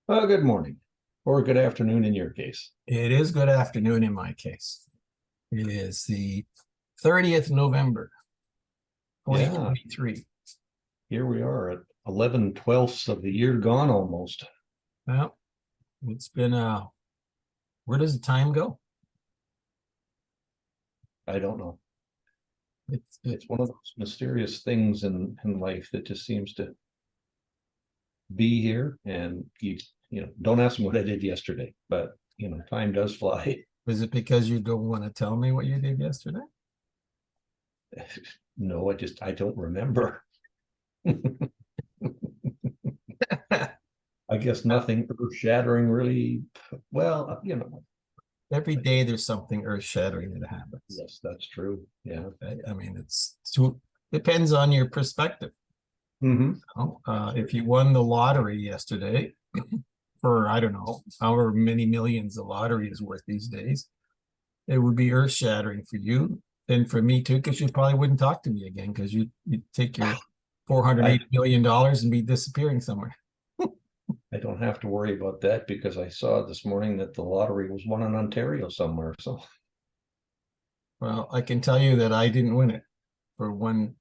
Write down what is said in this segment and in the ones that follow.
Good morning, or good afternoon in your case. It is good afternoon in my case. It is the 30th November, Yeah, 2023. here we are at 11/12 of the year gone almost. Well, it's been where does the time go? I don't know. It's it, It's one of those mysterious things in life that just seems to be here. And don't ask me what I did yesterday, but time does fly. is it because you don't want to tell me what you did yesterday? No, I don't remember. I guess nothing earth-shattering really. Well, Every day there's something earth-shattering that happens. yes, that's true. Yeah. I mean, depends on your perspective. Mm-hmm. If you won the lottery yesterday for, I don't know, however many millions the lottery is worth these days, it would be earth shattering for you and for me too, because you probably wouldn't talk to me again because you'd take your $480 million and be disappearing somewhere. I don't have to worry about that because I saw this morning that the lottery was won in Ontario somewhere. So Well, I can tell you that I didn't win it for one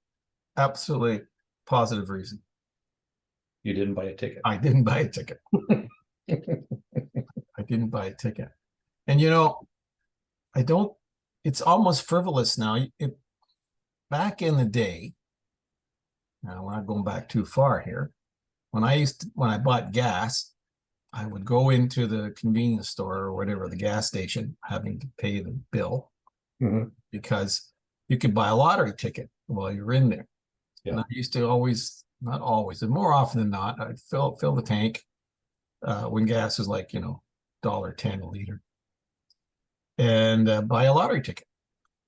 absolutely positive reason. you didn't buy a ticket. I didn't buy a ticket. I didn't buy a ticket. And I don't, it's almost frivolous now. Back in the day, now we're not going back too far here. When I bought gas, I would go into the convenience store or whatever, the gas station, having to pay the bill Mhm. because you could buy a lottery ticket while you're in there. And Yeah. I used to always, not always, and more often than not, I'd fill the tank when gas was like, $1.10 a liter, and buy a lottery ticket,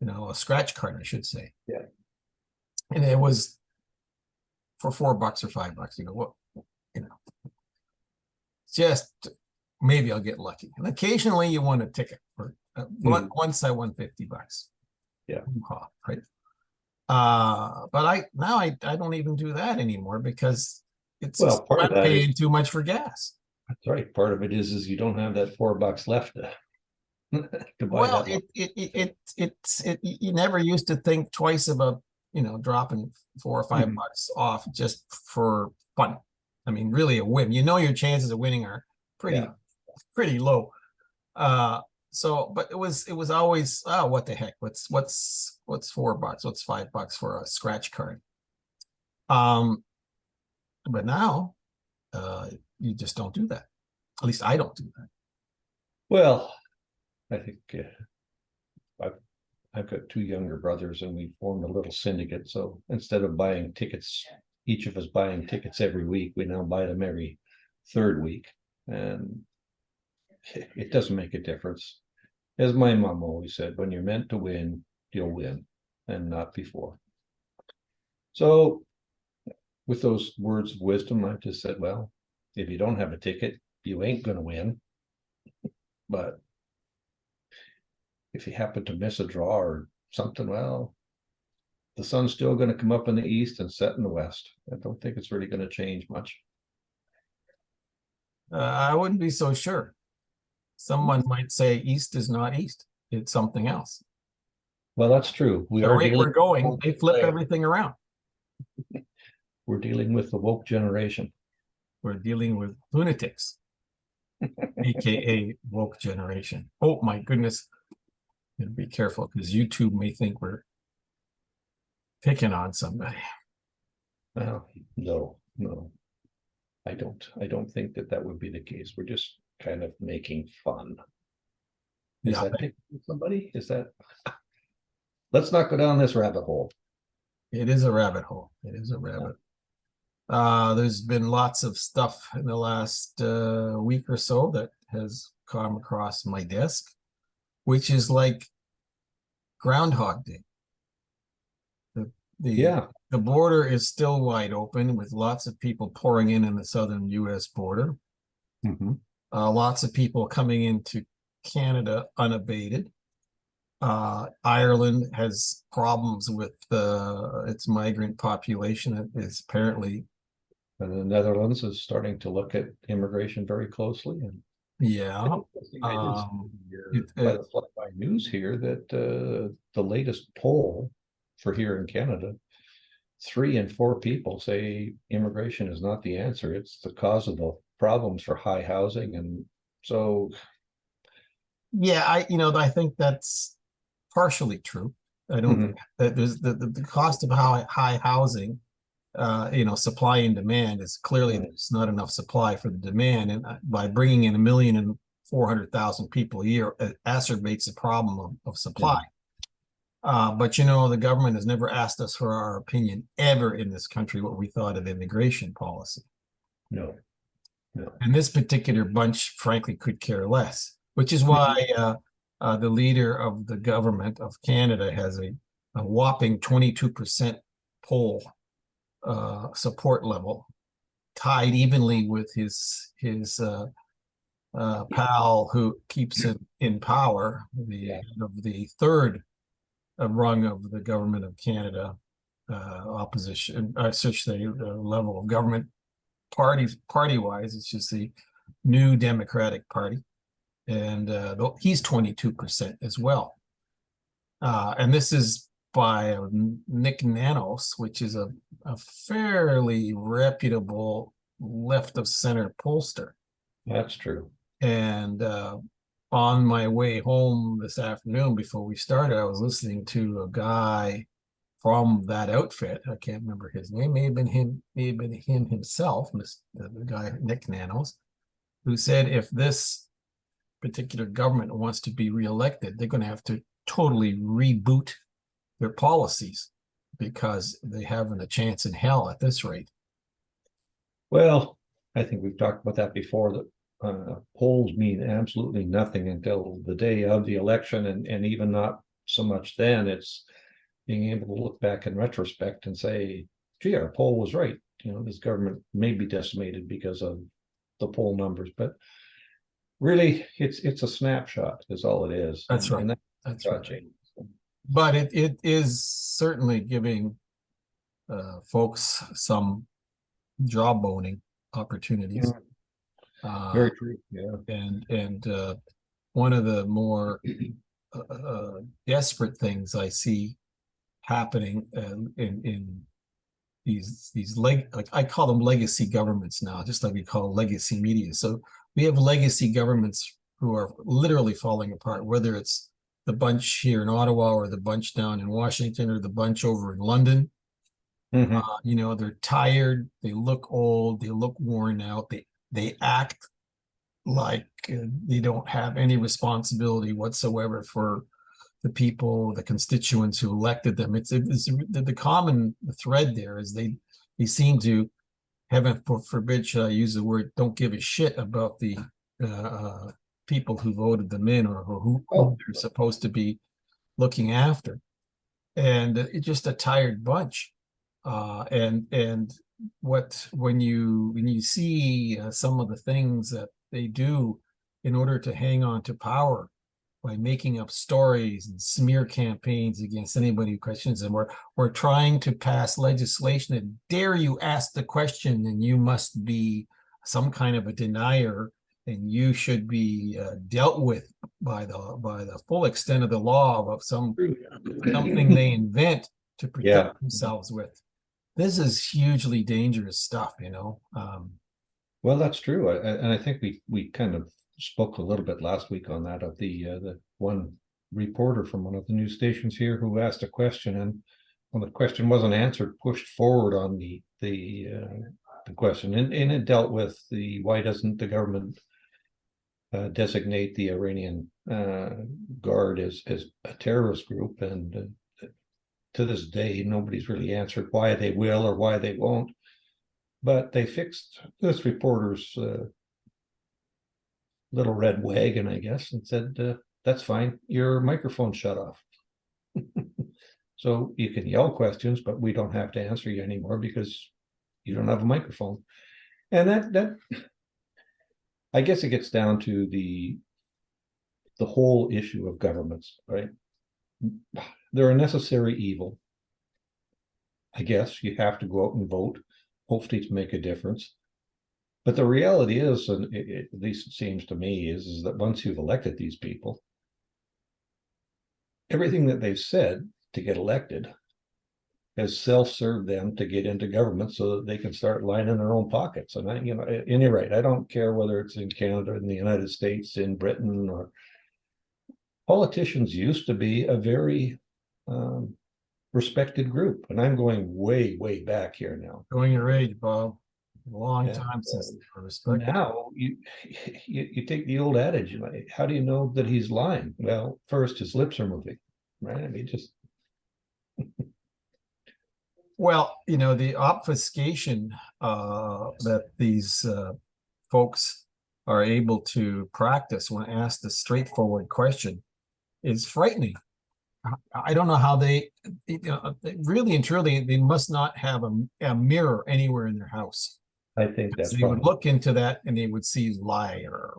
a scratch card, I should say. Yeah. And it was for $4 or $5. You go, well, you know, just maybe I'll get lucky. And occasionally you won a ticket. Or once I won $50. Yeah. Right. But I don't even do that anymore because Well, part of I'm that is paying too much for gas. that's right. Part of it is you don't have that $4 left to buy Well, that one. you never used to think twice about dropping 4 or 5 bucks off just for fun. I mean, really a win. Your chances of winning are pretty Yeah. pretty low. But it was always, oh, what the heck? What's $4? What's $5 for a scratch card? But now you just don't do that. At least I don't do that. Well, I think I've got two younger brothers and we formed a little syndicate. So instead of buying tickets, each of us buying tickets every week, we now buy them every third week. And it doesn't make a difference. As my mom always said, when you're meant to win, you'll win, and not before. So with those words of wisdom, I just said, well, if you don't have a ticket, you ain't going to win. But if you happen to miss a draw or something, well, the sun's still going to come up in the east and set in the west. I don't think it's really going to change much. I wouldn't be so sure. Someone might say east is not east. It's something else. Well, that's true. We The are rate dealing we're going, they flip everything around. We're dealing with the woke generation. We're dealing with lunatics, aka woke generation. Oh my goodness. Be careful because YouTube may think we're picking on somebody. Well, no. I don't think that would be the case. We're just kind of making fun. Is Yeah, that somebody? Is that let's not go down this rabbit hole. it is a rabbit hole. It is a rabbit. There's been lots of stuff in the last week or so that has come across my desk, which is like Groundhog Day. Yeah. The border is still wide open with lots of people pouring in the southern U.S. border. Mhm. Lots of people coming into Canada unabated. Ireland has problems with its migrant population that is apparently And the Netherlands is starting to look at immigration very closely. And Yeah. I did see It, here by the flyby news here that the latest poll for here in Canada, 3 in 4 people say immigration is not the answer. It's the cause of the problems for high housing. And so, yeah, I think that's partially true. I don't think mhm, that there's the cost of high housing, supply and demand is clearly mhm, there's not enough supply for the demand, and by bringing in 1,400,000 people a year, it exacerbates the problem of supply. mhm. But the government has never asked us for our opinion ever in this country what we thought of immigration policy. No, no. And this particular bunch, frankly, could care less, which is why Mhm. the leader of the government of Canada has a whopping 22% poll support level, tied evenly with his pal who keeps him in power, the Yeah. head of the third rung of the government of Canada, opposition, I should say, the level of government party wise, it's just the New Democratic Party, and he's 22% as well. And this is by Nick Nanos, which is a fairly reputable left of center pollster. That's true. And on my way home this afternoon, before we started, I was listening to a guy from that outfit. I can't remember his name. May have been him himself, the guy Nick Nanos, who said if this particular government wants to be reelected, they're going to have to totally reboot their policies because they haven't a chance in hell at this rate. Well, I think we've talked about that before, that polls mean absolutely nothing until the day of the election, and even not so much then. It's being able to look back in retrospect and say, gee, our poll was right. This government may be decimated because of the poll numbers, but really it's a snapshot is all it is. That's right. And that That's shot right. changes. But it is certainly giving folks some jawboning opportunities. Yeah, Uh, very true. Yeah. and one of the more desperate things I see happening in these like I call them legacy governments now, just like we call legacy media. So we have legacy governments who are literally falling apart, whether it's the bunch here in Ottawa or the bunch down in Washington or the bunch over in London. Mhm. They're tired, they look old, they look worn out, they act like they don't have any responsibility whatsoever for the people, the constituents who elected them. It's the common thread there is they seem to, heaven forbid, should I use the word, don't give a shit about the people who voted them in, or who Oh, they're supposed to be looking after. And it's just a tired bunch. And when you see some of the things that they do in order to hang on to power, by making up stories and smear campaigns against anybody who questions them. We're trying to pass legislation that dare you ask the question, and you must be some kind of a denier, and you should be dealt with by the full extent of the law of something they invent to yeah. protect themselves with. This is hugely dangerous stuff, you know. Well, that's true. And I think we kind of spoke a little bit last week on that, of the one reporter from one of the news stations here who asked a question, and when the question wasn't answered, pushed forward on the question, and it dealt with the why doesn't the government designate the Iranian Guard as a terrorist group, and to this day nobody's really answered why they will or why they won't. But they fixed this reporter's little red wagon, I guess, and said, that's fine, your microphone shut off. So you can yell questions, but we don't have to answer you anymore because you don't have a microphone. And that I guess it gets down to the whole issue of governments, right? They're a necessary evil. I guess you have to go out and vote. hopefully to make a difference. But the reality is, and at least it seems to me, is that once you've elected these people, everything that they've said to get elected has self-served them to get into government so that they can start lining their own pockets. And and you're right, I don't care whether it's in Canada, in the United States, in Britain, or politicians used to be a very respected group. And I'm going way, way back here now. Going your age, Bob. A long And, time since they were respected. now you take the old adage, how do you know that he's lying? Well, first his lips are moving, right? I mean, just Well, the obfuscation that these folks are able to practice when asked a straightforward question is frightening. I don't know how they really and truly, they must not have a mirror anywhere in their house. I think that's They would probably look into that and they would see liar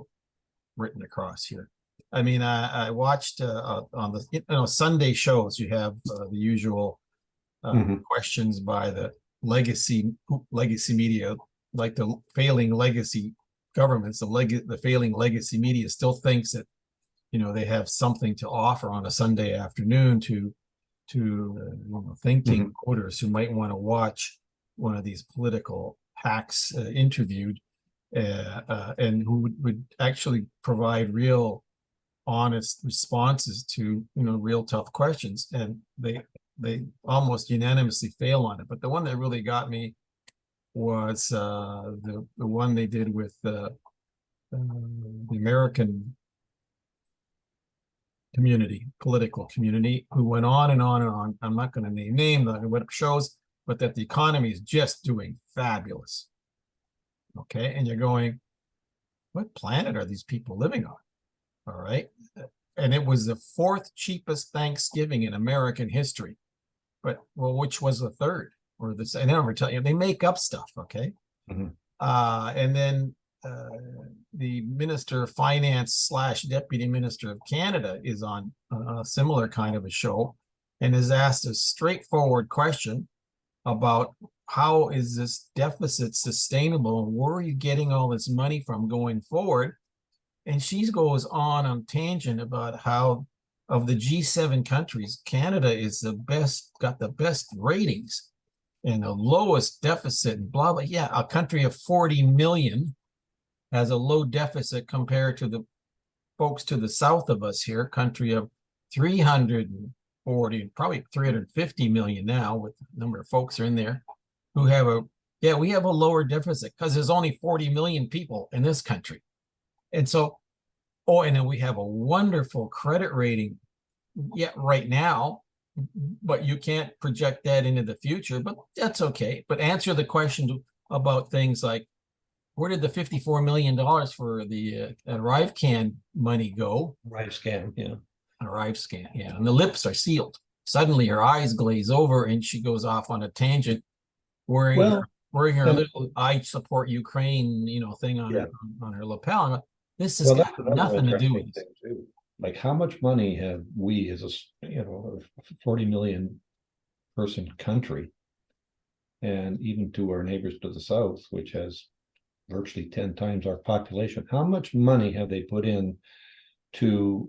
written across here. I mean, I watched on the Sunday shows, you have the usual questions by the legacy media, like the failing legacy governments. The failing legacy media still thinks that they have something to offer on a Sunday afternoon to thinking voters who might want to watch one of these political hacks interviewed, and who would actually provide real honest responses to real tough questions. And they almost unanimously fail on it. But the one that really got me was the one they did with the American political community, who went on and on and on. I'm not going to name names, what it shows, but that the economy is just doing fabulous. Okay, and you're going, what planet are these people living on? All right, and it was the fourth cheapest Thanksgiving in American history. But which was the third or this? I never tell you. They make up stuff, okay? And then the Minister of Finance / Deputy Minister of Canada is on a similar kind of a show, and is asked a straightforward question about how is this deficit sustainable and where are you getting all this money from going forward? And she goes on tangent about how of the G7 countries, Canada is got the best ratings and the lowest deficit and blah, blah. Yeah, a country of 40 million has a low deficit compared to the folks to the south of us here, country of 340, probably 350 million now, with the number of folks are in there, who have we have a lower deficit because there's only 40 million people in this country. And so, and then we have a wonderful credit rating right now, but you can't project that into the future, but that's okay. But answer the question about things like, where did the $54 million for the ArriveCan money go? ArriveScan, yeah. ArriveScan, yeah. And the lips are sealed. Suddenly her eyes glaze over and she goes off on a tangent, wearing her little "I support Ukraine" thing on her lapel. This has got nothing to do with it. Too. Like, how much money have we as a 40 million person country, and even to our neighbors to the south, which has virtually 10 times our population, how much money have they put in to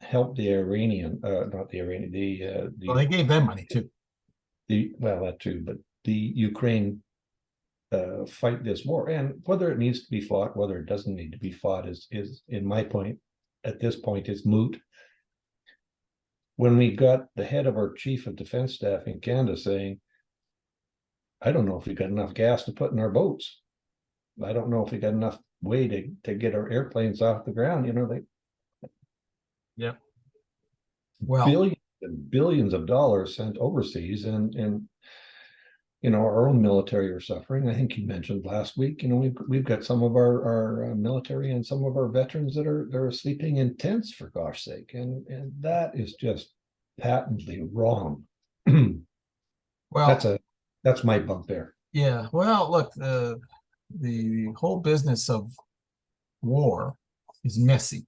help the Iranian, not the Iranian, well, they gave them money too. That too, but the Ukraine fight this war, and whether it needs to be fought, whether it doesn't need to be fought is in my point at this point is moot. When we got the head of our chief of defense staff in Canada saying, I don't know if we got enough gas to put in our boats, I don't know if we got enough way to get our airplanes off the ground, well, billions and billions of dollars sent overseas, and our own military are suffering. I think you mentioned last week, we've got some of our military and some of our veterans that are sleeping in tents, for gosh sake, and that is just patently wrong. well, that's my bump there. Yeah, well, look, the whole business of war is messy,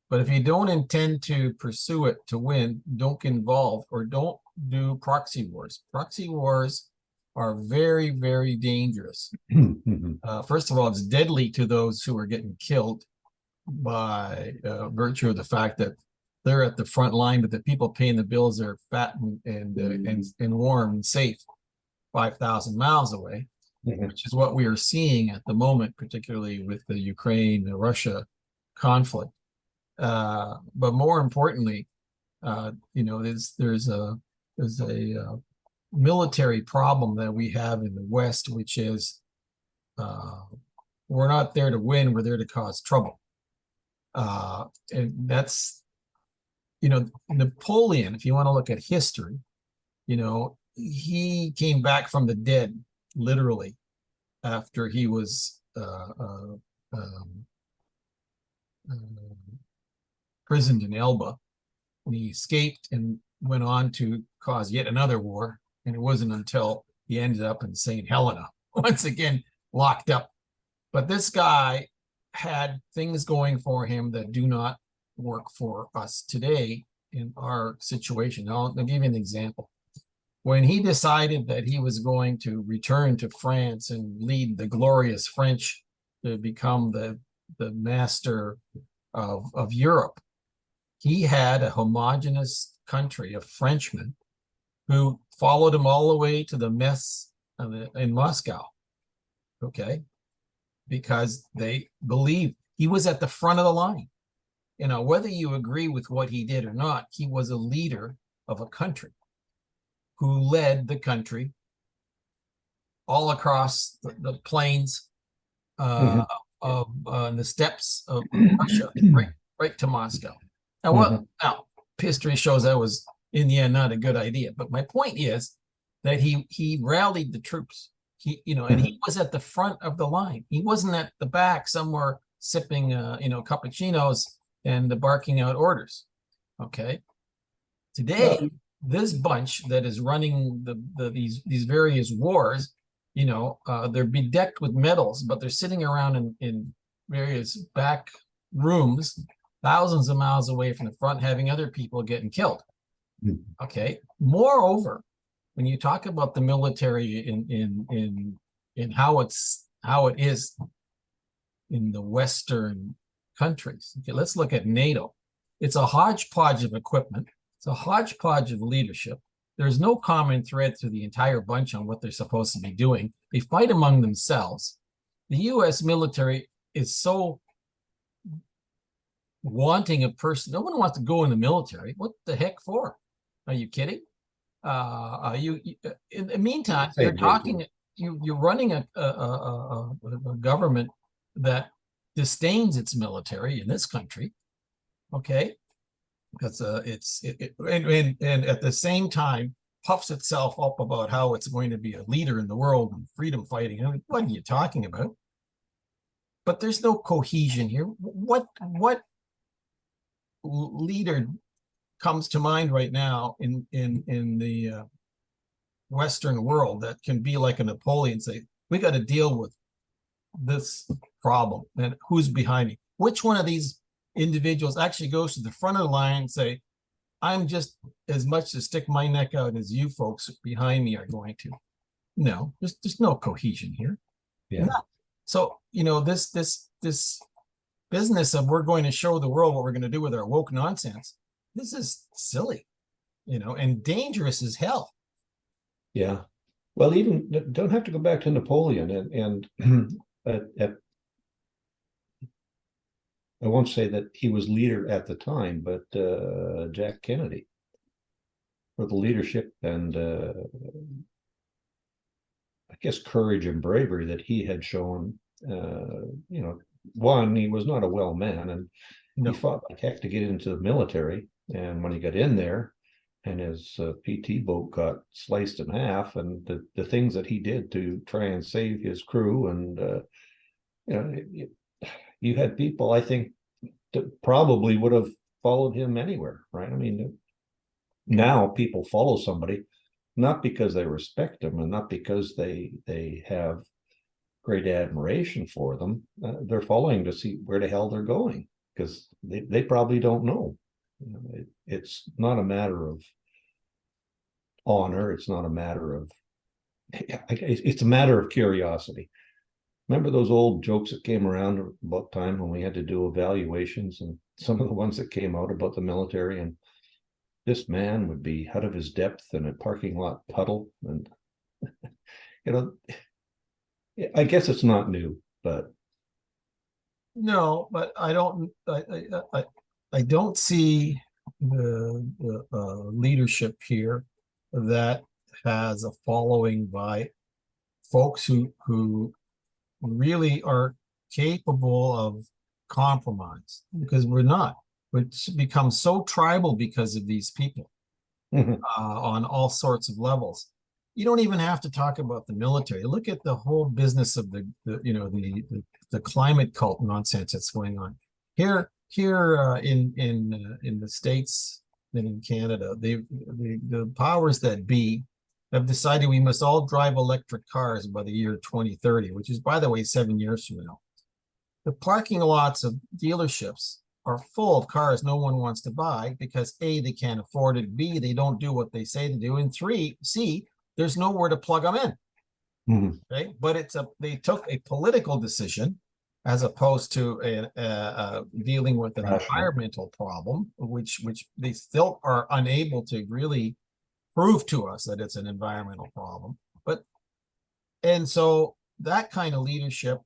but if you don't intend to pursue it to win, don't get involved or don't do proxy wars. Proxy wars are very, very dangerous. First of all, it's deadly to those who are getting killed by virtue of the fact that they're at the front line, but the people paying the bills are fat and warm and safe 5,000 miles away, which is what we are seeing at the moment, particularly with the Ukraine, the Russia conflict. But more importantly, there's a military problem that we have in the West, which is we're not there to win, we're there to cause trouble. And that's, Napoleon, if you want to look at history, he came back from the dead, literally, after he was imprisoned in Elba. And he escaped and went on to cause yet another war. And it wasn't until he ended up in St. Helena, once again, locked up. But this guy had things going for him that do not work for us today in our situation. I'll give you an example. When he decided that he was going to return to France and lead the glorious French to become the master of Europe, he had a homogenous country of Frenchmen who followed him all the way to the mess in Moscow, okay? Because they believed he was at the front of the line. Whether you agree with what he did or not, he was a leader of a country who led the country all across the plains of the steppes of Russia, right to Moscow. Now, history shows that was in the end not a good idea. But my point is that he rallied the troops. And he was at the front of the line. He wasn't at the back somewhere sipping cappuccinos and barking out orders. Okay. Today, this bunch that is running these various wars, they're bedecked with medals, but they're sitting around in various back rooms, thousands of miles away from the front, having other people getting killed. Okay. Moreover, when you talk about the military in how it is in the Western countries, okay, let's look at NATO. It's a hodgepodge of equipment. It's a hodgepodge of leadership. There's no common thread through the entire bunch on what they're supposed to be doing. They fight among themselves. The U.S. military is so wanting a person. No one wants to go in the military. What the heck for? Are you kidding? In the meantime, you're running a government that disdains its military in this country, okay? Because and at the same time puffs itself up about how it's going to be a leader in the world and freedom fighting. I mean, what are you talking about? But there's no cohesion here. What leader comes to mind right now in the Western world that can be like a Napoleon, say, we got to deal with this problem, and who's behind me? Which one of these individuals actually goes to the front of the line and say, I'm just as much to stick my neck out as you folks behind me are going to? No, there's no cohesion here. Yeah. No. So, this business of we're going to show the world what we're going to do with our woke nonsense, this is silly, and dangerous as hell. Yeah. Well, even don't have to go back to Napoleon and I won't say that he was leader at the time, but Jack Kennedy, for the leadership and I guess courage and bravery that he had shown. One, he was not a well man, and he fought like heck to get into the military. And when he got in there, and his PT boat got sliced in half, and the things that he did to try and save his crew, and you had people, I think, that probably would have followed him anywhere, right? I mean, now people follow somebody not because they respect them and not because they have great admiration for them. They're following to see where the hell they're going, because they probably don't know. It's not a matter of honor. It's not a matter of it's a matter of curiosity. Remember those old jokes that came around about time when we had to do evaluations, and some of the ones that came out about the military, and this man would be out of his depth in a parking lot puddle, and you know, I guess it's not new, but No, but I don't see the leadership here that has a following by folks who really are capable of compromise, because we're not. It's become so tribal because of these people on all sorts of levels. You don't even have to talk about the military. Look at the whole business of the climate cult nonsense that's going on here in the States and in Canada. The powers that be have decided we must all drive electric cars by the year 2030, which is, by the way, 7 years from now. The parking lots of dealerships are full of cars no one wants to buy because A, they can't afford it, B, they don't do what they say to do, and three, C, there's nowhere to plug them in. Mhm. Okay, but they took a political decision as opposed to dealing with an Rational. environmental problem, which they still are unable to really prove to us that it's an environmental problem. And so that kind of leadership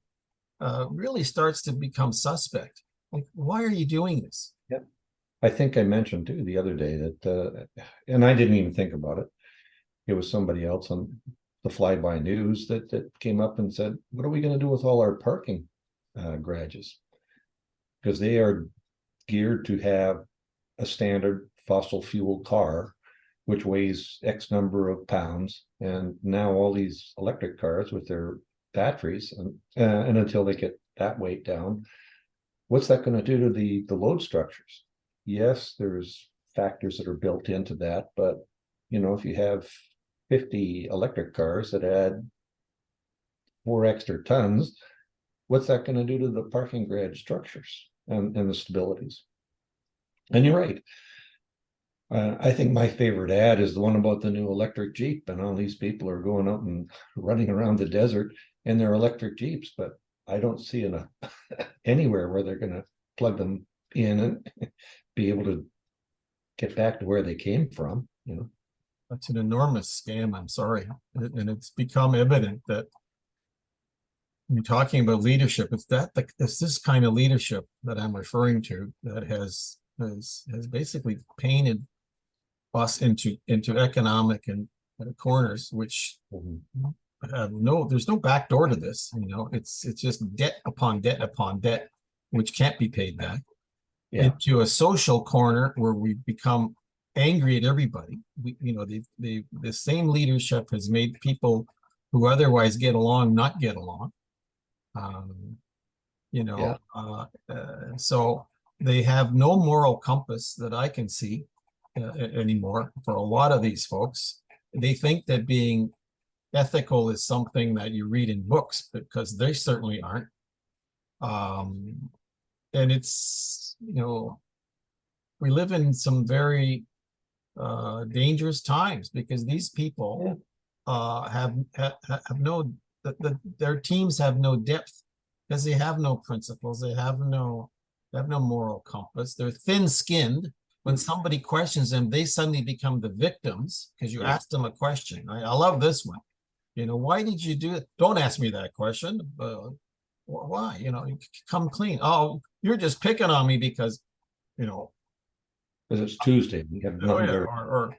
really starts to become suspect. Like, why are you doing this? Yep. I think I mentioned too the other day that, and I didn't even think about it. It was somebody else on the flyby news that came up and said, "What are we going to do with all our parking garages?" Because they are geared to have a standard fossil fuel car, which weighs X number of pounds, and now all these electric cars with their batteries, and until they get that weight down, what's that going to do to the load structures? Yes, there's factors that are built into that, but if you have 50 electric cars that add 4 extra tons, what's that going to do to the parking garage structures and the stabilities? And you're right. I think my favorite ad is the one about the new electric Jeep, and all these people are going out and running around the desert in their electric Jeeps, but I don't see anywhere where they're going to plug them in and be able to get back to where they came from. That's an enormous scam. I'm sorry. And it's become evident that when you're talking about leadership, it's this kind of leadership that I'm referring to that has basically painted us into economic and corners, which have there's no back door to this. It's just debt upon debt upon debt, which can't be paid back. Yeah. Into a social corner where we become angry at everybody. The same leadership has made people who otherwise get along not get along. Yeah. So they have no moral compass that I can see anymore for a lot of these folks. They think that being ethical is something that you read in books, because they certainly aren't. And it's, we live in some very dangerous times, because these people have no, their teams have no depth, because they have no principles, they have no moral compass. They're thin-skinned. When somebody questions them, they suddenly become the victims because you asked them a question. I love this one. Why did you do it? Don't ask me that question. Why? Come clean. Oh, you're just picking on me because, because it's Tuesday. We have nothing or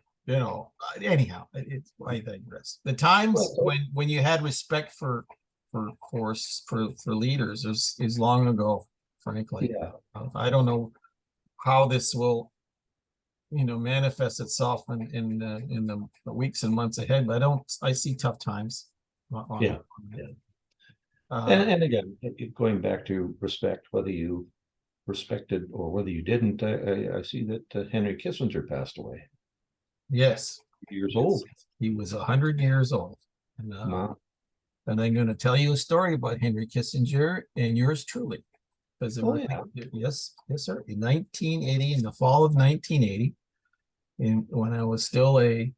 anyhow, I digress. The times when you had respect for leaders is long ago, frankly. Yeah. I don't know how this will manifest itself in the weeks and months ahead, but I see tough times. And again, going back to respect, whether you respected or whether you didn't, I see that Henry Kissinger passed away. Yes. Years old. He was 100 years old. Wow. And I'm going to tell you a story about Henry Kissinger and yours truly. Yes, sir. In 1980, in the fall of 1980, when I was still a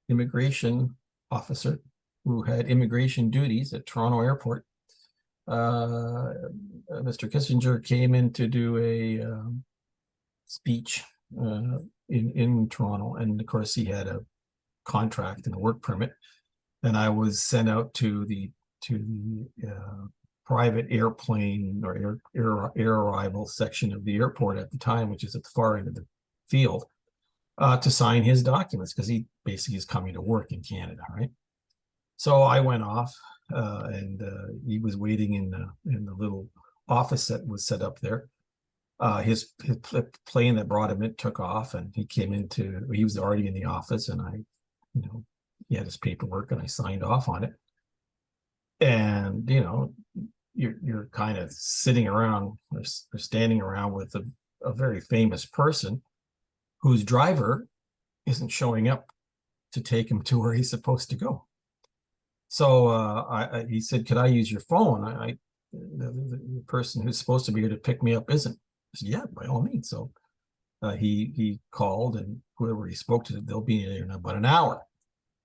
immigration officer who had immigration duties at Toronto Airport. Mr. Kissinger came in to do a speech in Toronto, and of course he had a contract and a work permit, and I was sent out to the private airplane or air arrival section of the airport at the time, which is at the far end of the field, to sign his documents because he basically is coming to work in Canada, right? So I went off, and he was waiting in the little office that was set up there. His plane that brought him in took off, and he was already in the office, and he had his paperwork, and I signed off on it. And you're kind of sitting around or standing around with a very famous person whose driver isn't showing up to take him to where he's supposed to go. So he said, "Could I use your phone?" The person who's supposed to be here to pick me up isn't. I said, "Yeah, by all means." So he called, and whoever he spoke to, they'll be there in about an hour.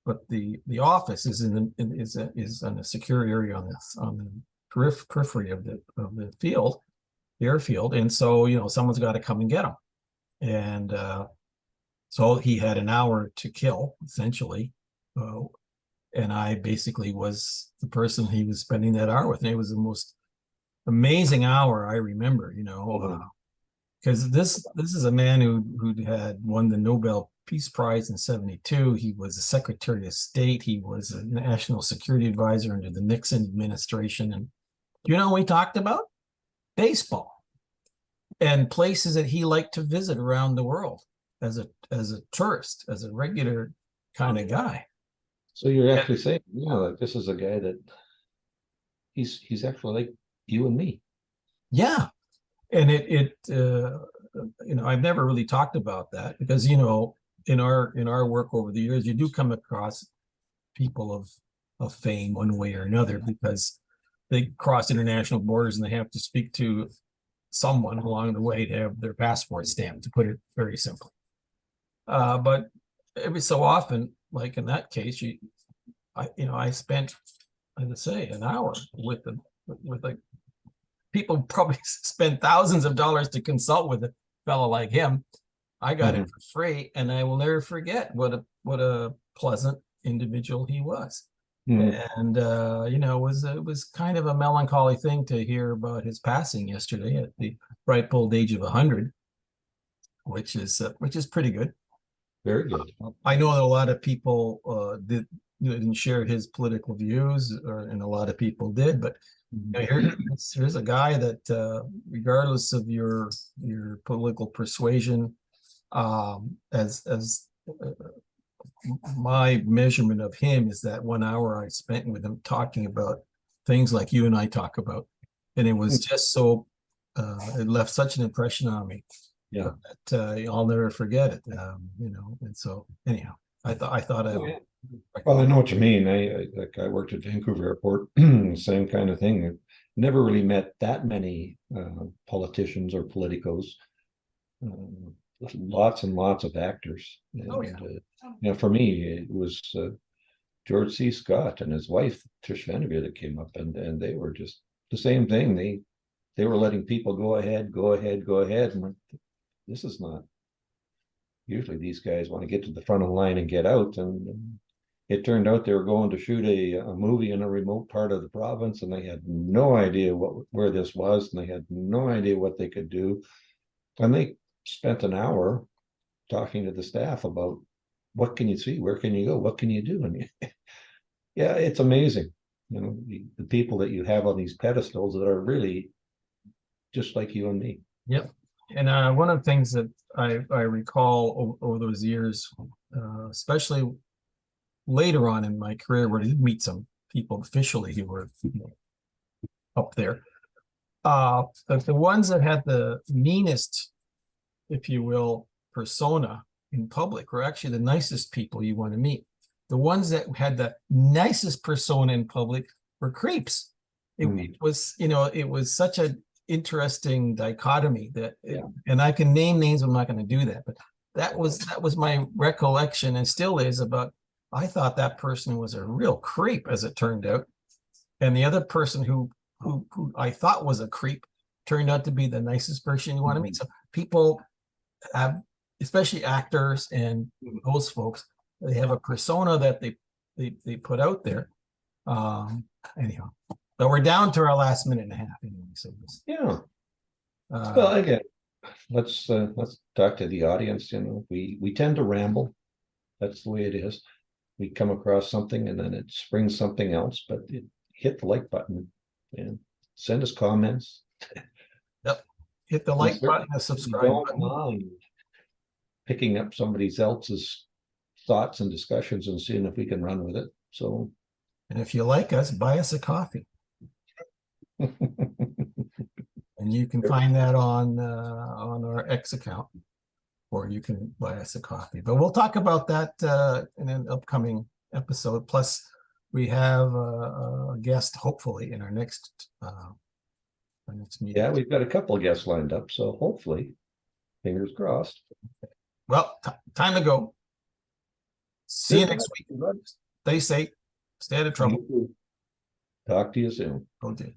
But the office is in a secure area on the periphery of the field, the airfield, and so someone's got to come and get him. And so he had an hour to kill, essentially. And I basically was the person he was spending that hour with. And it was the most amazing hour I remember, because this is a man who had won the Nobel Peace Prize in '72. He was a Secretary of State. He was a national security advisor under the Nixon administration. And what we talked about? Baseball and places that he liked to visit around the world as a tourist, as a regular kind of guy. So you're actually saying, like this is a guy that he's actually like you and me. Yeah. And I've never really talked about that because, in our work over the years, you do come across people of fame one way or another because they cross international borders and they have to speak to someone along the way to have their passport stamped, to put it very simply. But every so often, like in that case, I spent, as I say, an hour with like people probably spend thousands of dollars to consult with a fellow like him. I got it for free, and I will never forget what a pleasant individual he was. And it was kind of a melancholy thing to hear about his passing yesterday at the ripe old age of 100, which is pretty good. Very good. I know that a lot of people didn't share his political views, and a lot of people did, but here's a guy that, regardless of your political persuasion, as my measurement of him is that 1 hour I spent with him talking about things like you and I talk about, and it was just so it left such an impression on me. Yeah, that I'll never forget it. And so anyhow, I thought well, I know what you mean. I worked at Vancouver Airport, same kind of thing. I never really met that many politicians or politicos. Lots and lots of actors. And, for me, it was George C. Scott and his wife Trish Vanderveer that came up, and they were just the same thing. They were letting people go ahead, and this is not. Usually these guys want to get to the front of the line and get out, and it turned out they were going to shoot a movie in a remote part of the province, and they had no idea where this was, and they had no idea what they could do. And they spent an hour talking to the staff about what can you see, where can you go, what can you do, and yeah, it's amazing. The people that you have on these pedestals that are really just like you and me. Yep. And one of the things that I recall over those years, especially later on in my career, where I did meet some people officially who were up there, but the ones that had the meanest, if you will, persona in public were actually the nicest people you want to meet. The ones that had the nicest persona in public were creeps. It was such an interesting dichotomy and I can name names, I'm not going to do that, but that was my recollection, and still is, about I thought that person was a real creep, as it turned out. And the other person who I thought was a creep turned out to be the nicest person you want to meet. So people have, especially actors and those folks, they have a persona that they put out there. Anyhow, but we're down to our last minute and a half anyway. So this, Yeah. Well, again, let's talk to the audience. You know, we tend to ramble. That's the way it is. We come across something and then it springs something else, but hit the like button and send us comments. yep. Hit the like button, the subscribe Don't button. mind picking up somebody else's thoughts and discussions and seeing if we can run with it. So, and if you like us, buy us a coffee. And you can find that on our X account, or you can buy us a coffee. But we'll talk about that in an upcoming episode. Plus, we have a guest, hopefully, in our next meeting. Yeah, we've got a couple of guests lined up, so hopefully, fingers crossed. Well, time to go. See you next week. Stay safe. Stay out of trouble. Talk to you soon. Okay.